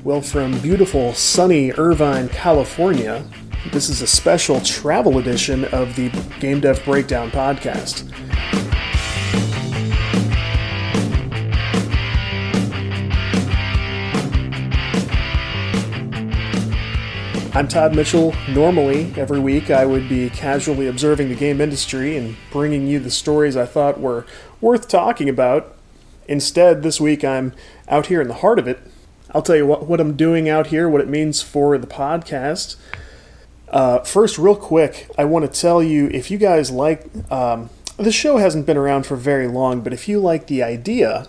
Well, from beautiful, sunny Irvine, California, this is a special travel edition of the Game Dev Breakdown podcast. I'm Todd Mitchell. Normally, every week, I would be casually observing the game industry and bringing you the stories I thought were worth talking about. Instead, this week, I'm out here in the heart of it. I'll tell you what I'm doing out here, what it means for the podcast. First, real quick, I want to tell you, if you guys like, the show hasn't been around for very long, but if you like the idea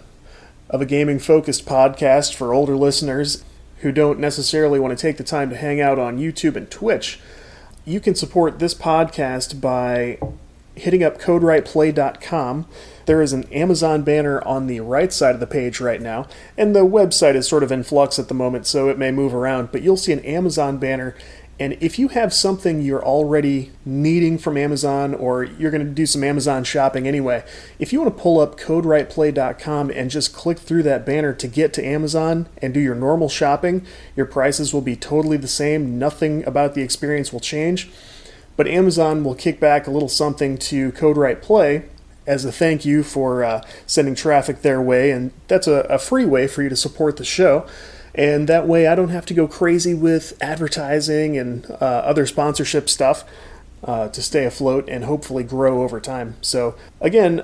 of a gaming-focused podcast for older listeners who don't necessarily want to take the time to hang out on YouTube and Twitch, you can support this podcast by hitting up CodeWritePlay.com. There is an Amazon banner on the right side of the page right now, and the website is sort of in flux at the moment, so it may move around, but you'll see an Amazon banner, and if you have something you're already needing from Amazon, or you're going to do some Amazon shopping anyway, if you want to pull up CodeWritePlay.com and just click through that banner to get to Amazon and do your normal shopping, your prices will be totally the same, nothing about the experience will change, but Amazon will kick back a little something to CodeWritePlay as a thank you for sending traffic their way, and that's a free way for you to support the show. And that way I don't have to go crazy with advertising and other sponsorship stuff to stay afloat and hopefully grow over time. So again,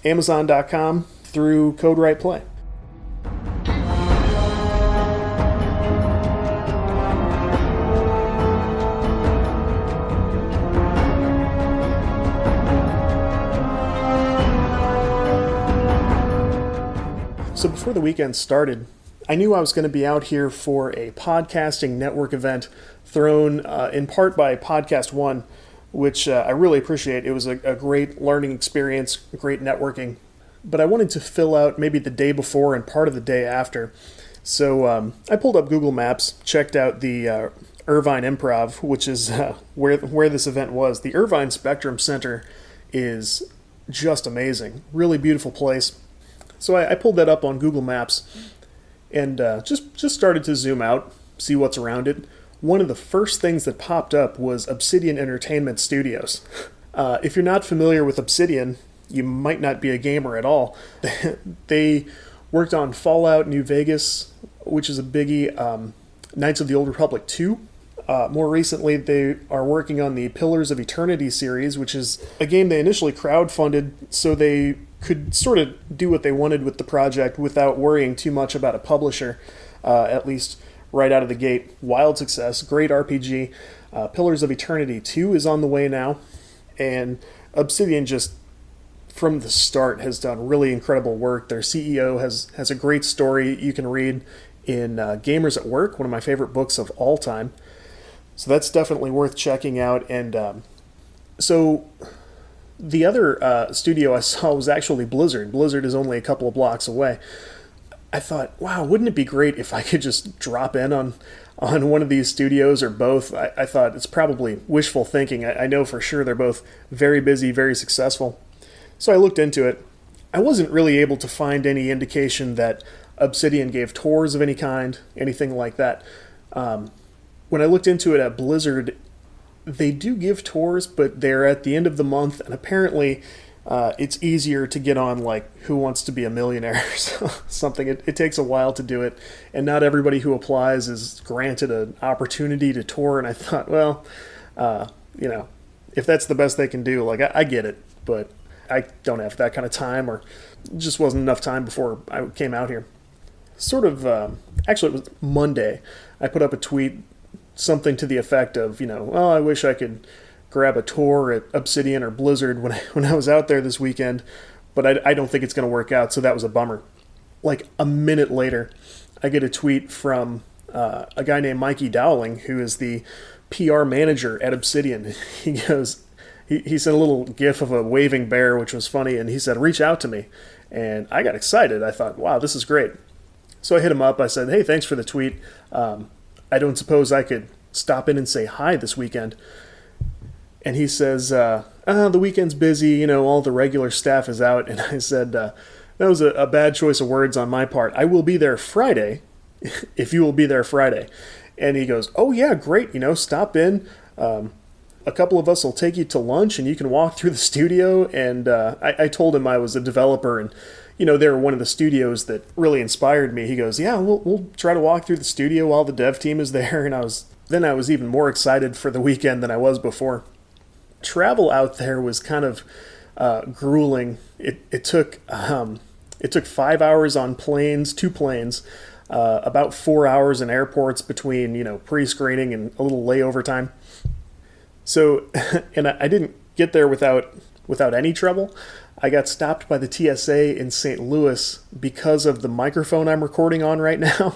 Amazon.com through CodeWritePlay. So before the weekend started, I knew I was going to be out here for a podcasting network event thrown in part by Podcast One, which I really appreciate. It was a great learning experience, great networking, but I wanted to fill out maybe the day before and part of the day after. So I pulled up Google Maps, checked out the Irvine Improv, which is where this event was. The Irvine Spectrum Center is just amazing, really beautiful place. So I pulled that up on Google Maps and just started to zoom out, see what's around it. One of the first things that popped up was Obsidian Entertainment Studios. If you're not familiar with Obsidian, you might not be a gamer at all. They worked on Fallout New Vegas, which is a biggie, Knights of the Old Republic 2. More recently, they are working on the Pillars of Eternity series, which is a game they initially crowdfunded so they could sort of do what they wanted with the project without worrying too much about a publisher, at least right out of the gate. Wild success, great RPG. Pillars of Eternity 2 is on the way now, and Obsidian just, from the start, has done really incredible work. Their CEO has a great story you can read in Gamers at Work, one of my favorite books of all time. So that's definitely worth checking out. And so the other studio I saw was actually Blizzard. Blizzard is only a couple of blocks away. I thought, wow, wouldn't it be great if I could just drop in on one of these studios or both? I thought it's probably wishful thinking. I know for sure they're both very busy, very successful. So I looked into it. I wasn't really able to find any indication that Obsidian gave tours of any kind, anything like that. When I looked into it at Blizzard, they do give tours, but they're at the end of the month, and apparently it's easier to get on, like, Who Wants to Be a Millionaire or something. It takes a while to do it, and not everybody who applies is granted an opportunity to tour, and I thought, well, if that's the best they can do, like, I get it, but I don't have that kind of time, or just wasn't enough time before I came out here. Sort of, actually, it was Monday. I put up a tweet, something to the effect of, well, I wish I could grab a tour at Obsidian or Blizzard when I was out there this weekend, but I don't think it's going to work out, so that was a bummer. Like a minute later, I get a tweet from a guy named Mikey Dowling, who is the PR manager at Obsidian. He goes, he sent a little gif of a waving bear, which was funny, and he said, reach out to me. And I got excited. I thought, wow, this is great. So I hit him up. I said, hey, thanks for the tweet. I don't suppose I could stop in and say hi this weekend. And he says, the weekend's busy, all the regular staff is out. And I said, That was a bad choice of words on my part. I will be there Friday, if you will be there Friday. And he goes, oh yeah, great, stop in. A couple of us will take you to lunch and you can walk through the studio. And I told him I was a developer and, they were one of the studios that really inspired me. He goes, yeah, we'll try to walk through the studio while the dev team is there. And I was even more excited for the weekend than I was before. Travel out there was kind of grueling. It took 5 hours on planes, 2 planes, about 4 hours in airports between, pre-screening and a little layover time. So, and I didn't get there without any trouble. I got stopped by the TSA in St. Louis because of the microphone I'm recording on right now.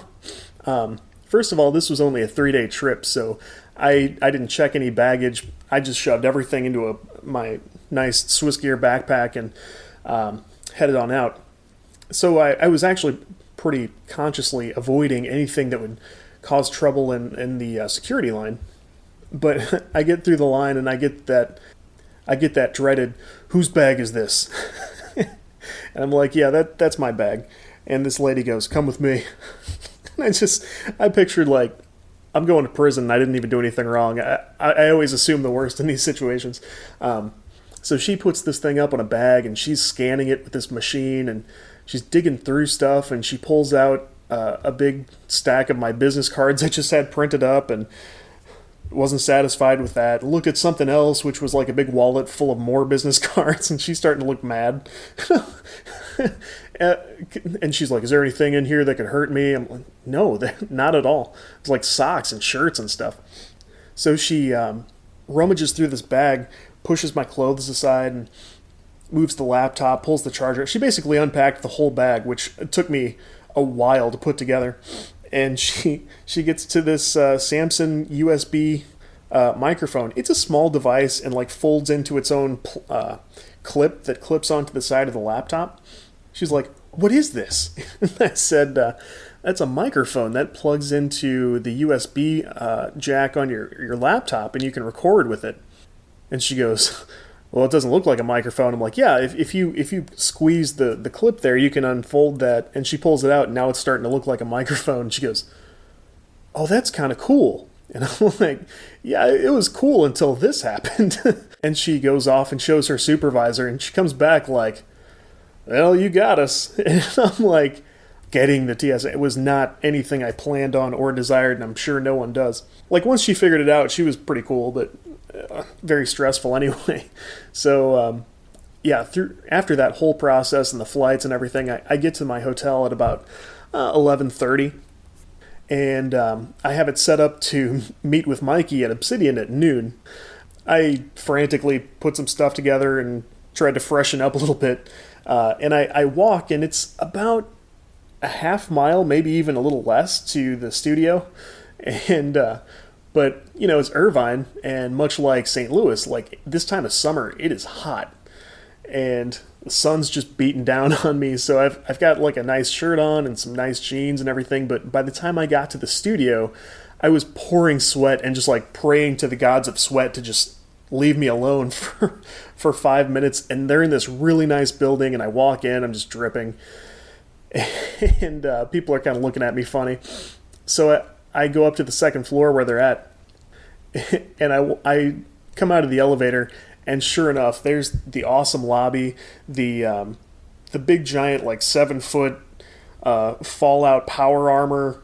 First of all, this was only a 3-day trip, so I didn't check any baggage. I just shoved everything into my nice Swiss Gear backpack and headed on out. So I was actually pretty consciously avoiding anything that would cause trouble in the security line. But I get through the line and I get that dreaded, whose bag is this? And I'm like, yeah, that's my bag. And this lady goes, come with me. And I pictured like, I'm going to prison and I didn't even do anything wrong. I always assume the worst in these situations. So she puts this thing up on a bag and she's scanning it with this machine and she's digging through stuff and she pulls out a big stack of my business cards I just had printed up and wasn't satisfied with that. Looked at something else, which was like a big wallet full of more business cards, and she's starting to look mad. And she's like, is there anything in here that could hurt me? I'm like, no, not at all. It's like socks and shirts and stuff. So she rummages through this bag, pushes my clothes aside, and moves the laptop, pulls the charger. She basically unpacked the whole bag, which took me a while to put together. And she gets to this Samsung USB microphone. It's a small device and like folds into its own clip that clips onto the side of the laptop. She's like, what is this? And I said, that's a microphone that plugs into the USB jack on your laptop and you can record with it. And she goes, well, it doesn't look like a microphone. I'm like, yeah, if you squeeze the clip there, you can unfold that. And she pulls it out, and now it's starting to look like a microphone. And she goes, oh, that's kind of cool. And I'm like, yeah, it was cool until this happened. And she goes off and shows her supervisor, and she comes back like, well, you got us. And I'm like, getting the TSA. It was not anything I planned on or desired, and I'm sure no one does. Like, once she figured it out, she was pretty cool, but very stressful anyway. So, yeah, after that whole process and the flights and everything, I get to my hotel at about 11:30, and I have it set up to meet with Mikey at Obsidian at noon. I frantically put some stuff together and tried to freshen up a little bit, and I walk, and it's about a half mile, maybe even a little less, to the studio, and but it's Irvine, and much like St. Louis, like this time of summer, it is hot, and the sun's just beating down on me. So I've got like a nice shirt on and some nice jeans and everything. But by the time I got to the studio, I was pouring sweat and just like praying to the gods of sweat to just leave me alone for 5 minutes. And they're in this really nice building, and I walk in, I'm just dripping. And people are kind of looking at me funny. So I go up to the second floor where they're at, and I come out of the elevator, and sure enough, there's the awesome lobby, the big giant like 7-foot Fallout power armor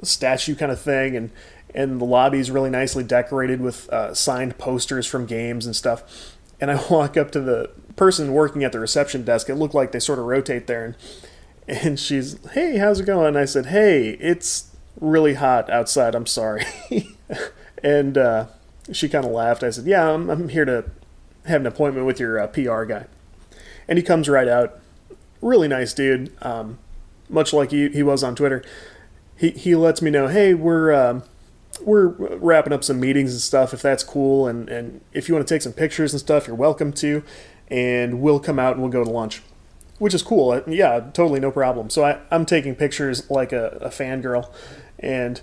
statue kind of thing, and the lobby's really nicely decorated with signed posters from games and stuff. And I walk up to the person working at the reception desk. It looked like they sort of rotate there, and she's, hey, how's it going? I said, hey, it's really hot outside, I'm sorry. And she kind of laughed. I said, yeah, I'm here to have an appointment with your PR guy. And he comes right out. Really nice dude, much like he was on Twitter. He lets me know, hey, we're wrapping up some meetings and stuff, if that's cool, and if you want to take some pictures and stuff, you're welcome to, and we'll come out and we'll go to lunch. Which is cool. Yeah, totally no problem. So I'm taking pictures like a fangirl, and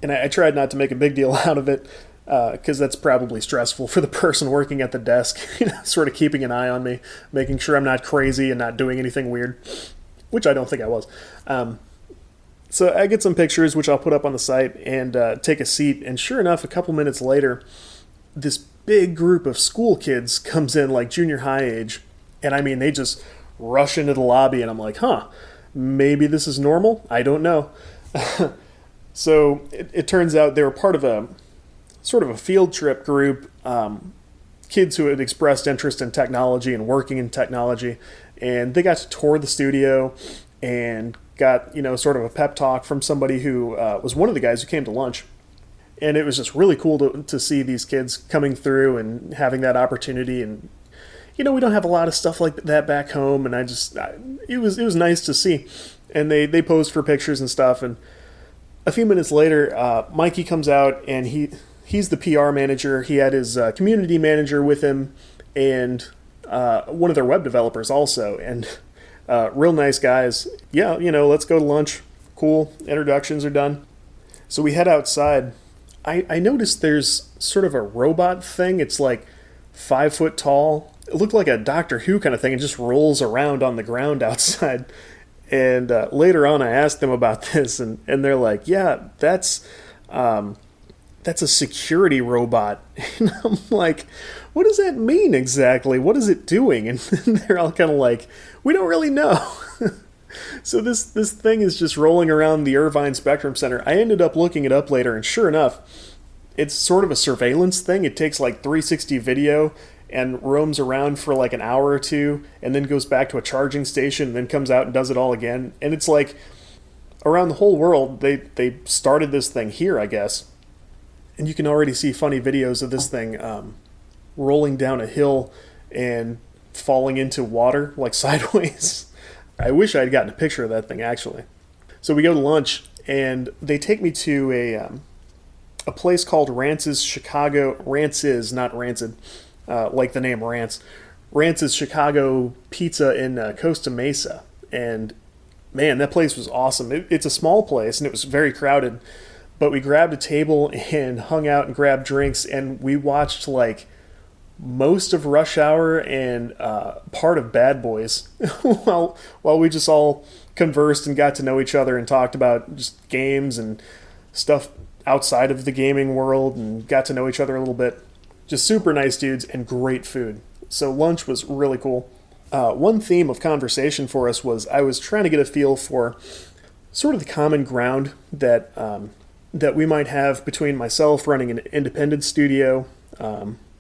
I tried not to make a big deal out of it. because that's probably stressful for the person working at the desk, sort of keeping an eye on me, making sure I'm not crazy and not doing anything weird, which I don't think I was. So I get some pictures, which I'll put up on the site, and take a seat. And sure enough, a couple minutes later, this big group of school kids comes in, like junior high age. And I mean, they just rush into the lobby, and I'm like, maybe this is normal? I don't know. So it turns out they were part of a sort of a field trip group, kids who had expressed interest in technology and working in technology. And they got to tour the studio and got, sort of a pep talk from somebody who was one of the guys who came to lunch. And it was just really cool to see these kids coming through and having that opportunity. And, we don't have a lot of stuff like that back home. And it was nice to see. And they posed for pictures and stuff. And a few minutes later, Mikey comes out, and he's the PR manager. He had his community manager with him, and one of their web developers also. And real nice guys. Yeah, let's go to lunch. Cool. Introductions are done. So we head outside. I noticed there's sort of a robot thing. It's like 5 foot tall. It looked like a Doctor Who kind of thing. It just rolls around on the ground outside. And later on, I asked them about this, and they're like, yeah, that's a security robot. And I'm like, what does that mean exactly? What is it doing? And they're all kind of like, we don't really know. So this thing is just rolling around the Irvine Spectrum Center. I ended up looking it up later, and sure enough, it's sort of a surveillance thing. It takes like 360 video and roams around for like an hour or two, and then goes back to a charging station, and then comes out and does it all again. And it's like, around the whole world, they started this thing here, I guess. And you can already see funny videos of this thing rolling down a hill and falling into water, like sideways. I wish I'd gotten a picture of that thing, actually. So we go to lunch, and they take me to a place called Rance's Chicago. Rance's, not Rancid, like the name Rance. Rance's Chicago Pizza in Costa Mesa. And man, that place was awesome. It's a small place, and it was very crowded. But we grabbed a table and hung out and grabbed drinks, and we watched like most of Rush Hour and part of Bad Boys while we just all conversed and got to know each other and talked about just games and stuff outside of the gaming world, and got to know each other a little bit. Just super nice dudes and great food. So lunch was really cool. One theme of conversation for us was I was trying to get a feel for sort of the common ground that we might have between myself running an independent studio,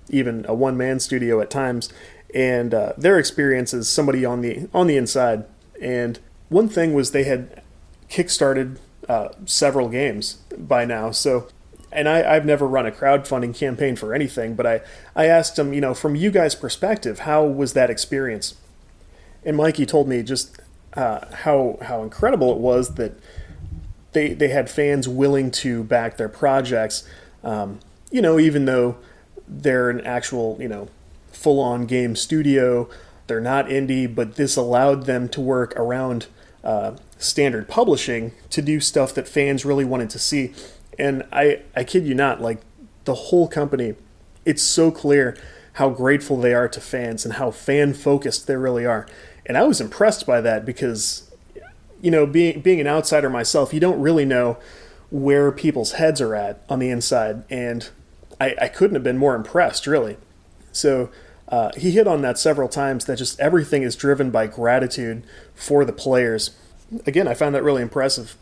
even a one-man studio at times, and their experience as somebody on the inside. And one thing was they had kickstarted several games by now. So, and I've never run a crowdfunding campaign for anything, but I asked them, from you guys' perspective, how was that experience? And Mikey told me just how incredible it was that they had fans willing to back their projects, even though they're an actual, full-on game studio. They're not indie, but this allowed them to work around standard publishing to do stuff that fans really wanted to see. And I kid you not, like the whole company, it's so clear how grateful they are to fans and how fan-focused they really are. And I was impressed by that because, being an outsider myself, you don't really know where people's heads are at on the inside. And I couldn't have been more impressed, really. So he hit on that several times, that just everything is driven by gratitude for the players. Again, I found that really impressive.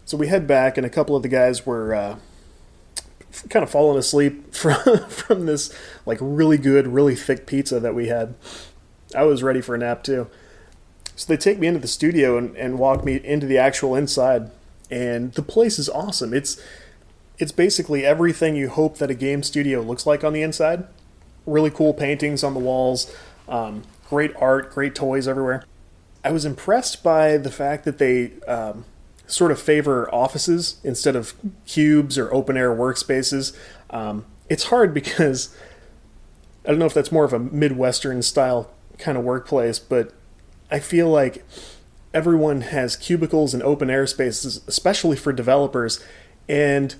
So we head back, and a couple of the guys were kind of falling asleep from this like really good, really thick pizza that we had. I was ready for a nap too. So they take me into the studio and walk me into the actual inside, and the place is awesome. It's basically everything you hope that a game studio looks like on the inside. Really cool paintings on the walls, great art, great toys everywhere. I was impressed by the fact that they sort of favor offices instead of cubes or open-air workspaces. It's hard because I don't know if that's more of a Midwestern style kind of workplace, but I feel like everyone has cubicles and open-air spaces, especially for developers, and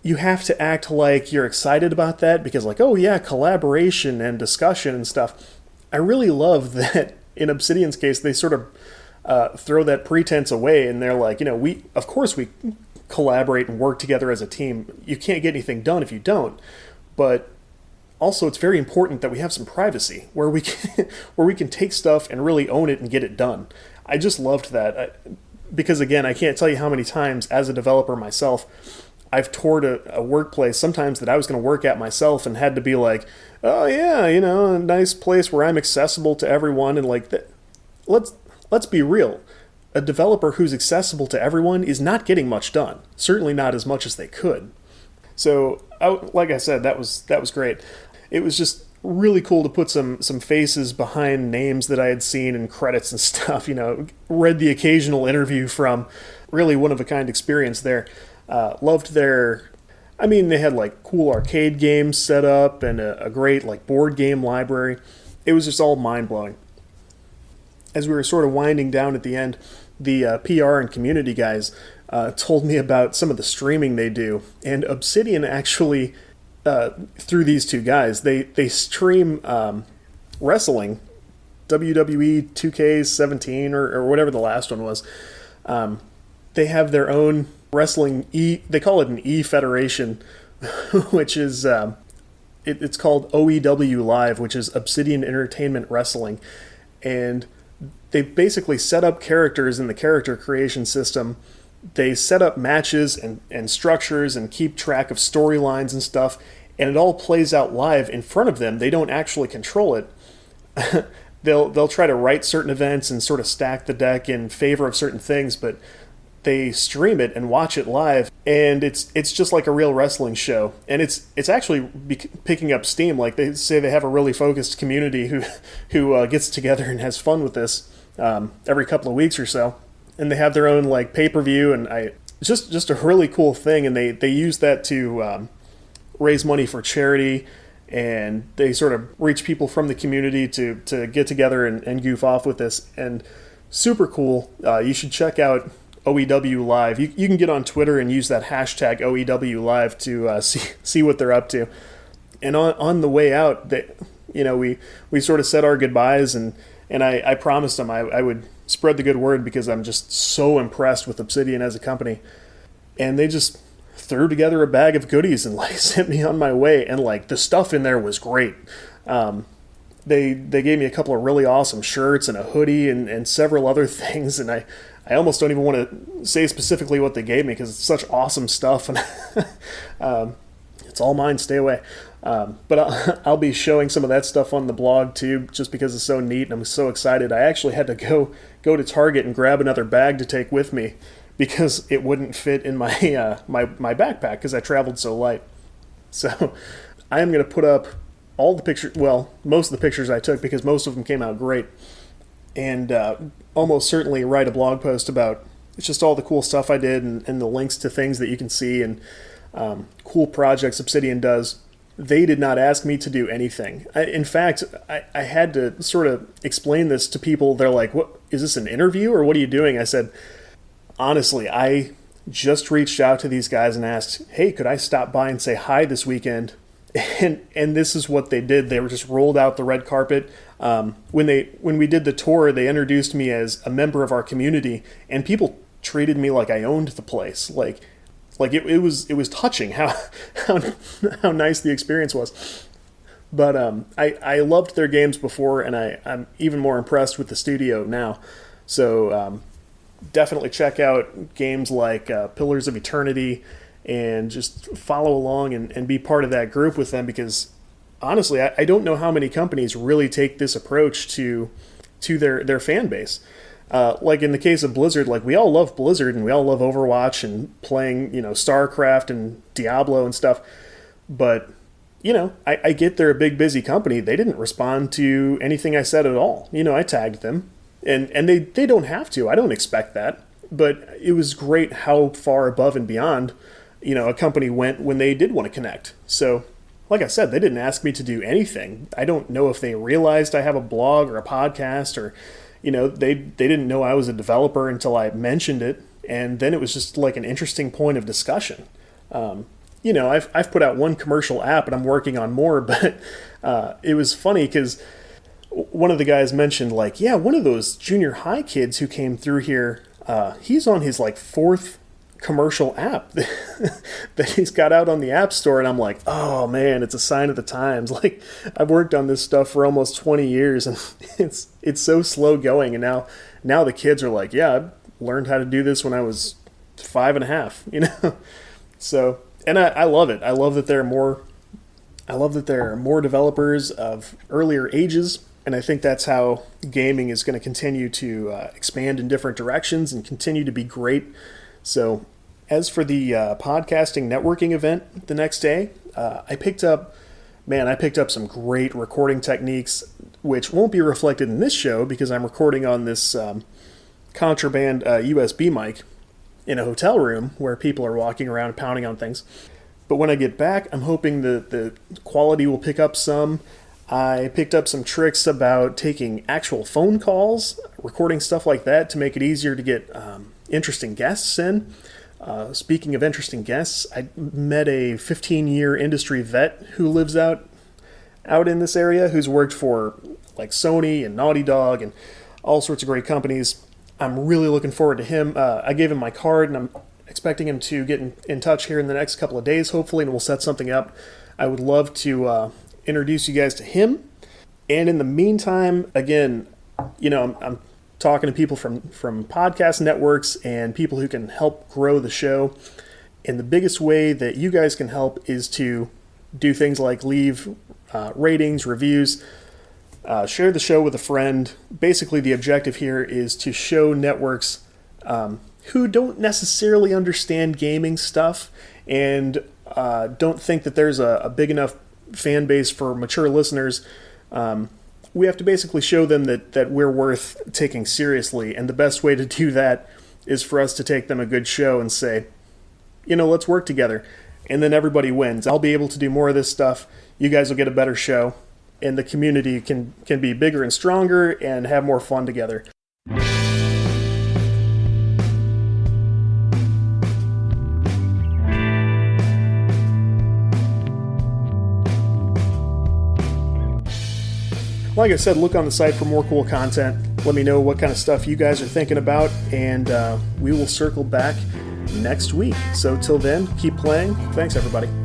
you have to act like you're excited about that because like, oh yeah, collaboration and discussion and stuff. I really love that in Obsidian's case, they sort of throw that pretense away and they're like, of course we collaborate and work together as a team. You can't get anything done if you don't. But also it's very important that we have some privacy where we can take stuff and really own it and get it done. I just loved that because again, I can't tell you how many times as a developer myself, I've toured a workplace sometimes that I was going to work at myself and had to be like, oh yeah, a nice place where I'm accessible to everyone and like that. Let's be real. A developer who's accessible to everyone is not getting much done. Certainly not as much as they could. So, like I said, that was great. It was just really cool to put some faces behind names that I had seen in credits and stuff. Read the occasional interview from really one-of-a-kind experience there. Loved they had like cool arcade games set up and a great like board game library. It was just all mind-blowing. As we were sort of winding down at the end, the PR and community guys told me about some of the streaming they do. And Obsidian actually, through these two guys, they stream wrestling, WWE 2K17 or whatever the last one was. They have their own wrestling they call it an E-Federation, which is it's called OEW Live, which is Obsidian Entertainment Wrestling, and they basically set up characters in the character creation system. They set up matches and structures and keep track of storylines and stuff, and it all plays out live in front of them. They don't actually control it. They'll try to write certain events and sort of stack the deck in favor of certain things, but they stream it and watch it live, and it's just like a real wrestling show. And it's actually picking up steam. Like they say, they have a really focused community who gets together and has fun with this every couple of weeks or so. And they have their own like pay-per-view, and it's just a really cool thing. And they use that to raise money for charity, and they sort of reach people from the community to get together and goof off with this. And super cool. You should check out OEW Live. You can get on Twitter and use that hashtag OEW Live to see what they're up to. And on the way out, we sort of said our goodbyes, and I promised them I would spread the good word because I'm just so impressed with Obsidian as a company. And they just threw together a bag of goodies and like sent me on my way. And like the stuff in there was great. They gave me a couple of really awesome shirts and a hoodie and several other things, and I almost don't even want to say specifically what they gave me because it's such awesome stuff, and it's all mine, stay away. But I'll be showing some of that stuff on the blog too, just because it's so neat and I'm so excited. I actually had to go to Target and grab another bag to take with me because it wouldn't fit in my my backpack because I traveled so light. So I am going to put up all the pictures, well, most of the pictures I took because most of them came out great, and almost certainly write a blog post about it's just all the cool stuff I did and the links to things that you can see and cool projects Obsidian does. They did not ask me to do anything. In fact, I had to sort of explain this to people. They're like, "What is this, an interview or what are you doing?" I said, honestly, I just reached out to these guys and asked, "Hey, could I stop by and say hi this weekend?" And this is what they did. They were just rolled out the red carpet. When we did the tour, they introduced me as a member of our community, and people treated me like I owned the place. Like it was touching how nice the experience was. But I loved their games before, and I'm even more impressed with the studio now. So definitely check out games like Pillars of Eternity, and just follow along and be part of that group with them, because honestly, I don't know how many companies really take this approach to their fan base. Like in the case of Blizzard, like we all love Blizzard and we all love Overwatch and playing, StarCraft and Diablo and stuff. But, I get they're a big, busy company. They didn't respond to anything I said at all. I tagged them, and they don't have to. I don't expect that. But it was great how far above and beyond a company went when they did want to connect. So, like I said, they didn't ask me to do anything. I don't know if they realized I have a blog or a podcast, or, they didn't know I was a developer until I mentioned it. And then it was just like an interesting point of discussion. I've put out one commercial app and I'm working on more, but it was funny because one of the guys mentioned like, yeah, one of those junior high kids who came through here, he's on his like fourth commercial app that he's got out on the App Store. And I'm like, oh man, it's a sign of the times. Like, I've worked on this stuff for almost 20 years and it's so slow going. And now the kids are like, yeah, I learned how to do this when I was 5.5, So, and I love it. I love that there are more developers of earlier ages. And I think that's how gaming is going to continue to expand in different directions and continue to be great. So as for the podcasting networking event the next day, I picked up some great recording techniques, which won't be reflected in this show because I'm recording on this contraband USB mic in a hotel room where people are walking around pounding on things. But when I get back, I'm hoping the quality will pick up some. I picked up some tricks about taking actual phone calls, recording stuff like that to make it easier to get interesting guests in. Speaking of interesting guests, I met a 15-year industry vet who lives out in this area, who's worked for like Sony and Naughty Dog and all sorts of great companies. I'm really looking forward to him. I gave him my card, and I'm expecting him to get in touch here in the next couple of days, hopefully, and we'll set something up. I would love to introduce you guys to him. And in the meantime, again, I'm talking to people from podcast networks and people who can help grow the show. And the biggest way that you guys can help is to do things like leave ratings, reviews, share the show with a friend. Basically, the objective here is to show networks who don't necessarily understand gaming stuff and don't think that there's a big enough fan base for mature listeners. We have to basically show them that we're worth taking seriously, and the best way to do that is for us to take them a good show and say, let's work together, and then everybody wins. I'll be able to do more of this stuff, you guys will get a better show, and the community can be bigger and stronger and have more fun together. Like I said, look on the site for more cool content. Let me know what kind of stuff you guys are thinking about, and we will circle back next week. So till then, keep playing. Thanks, everybody.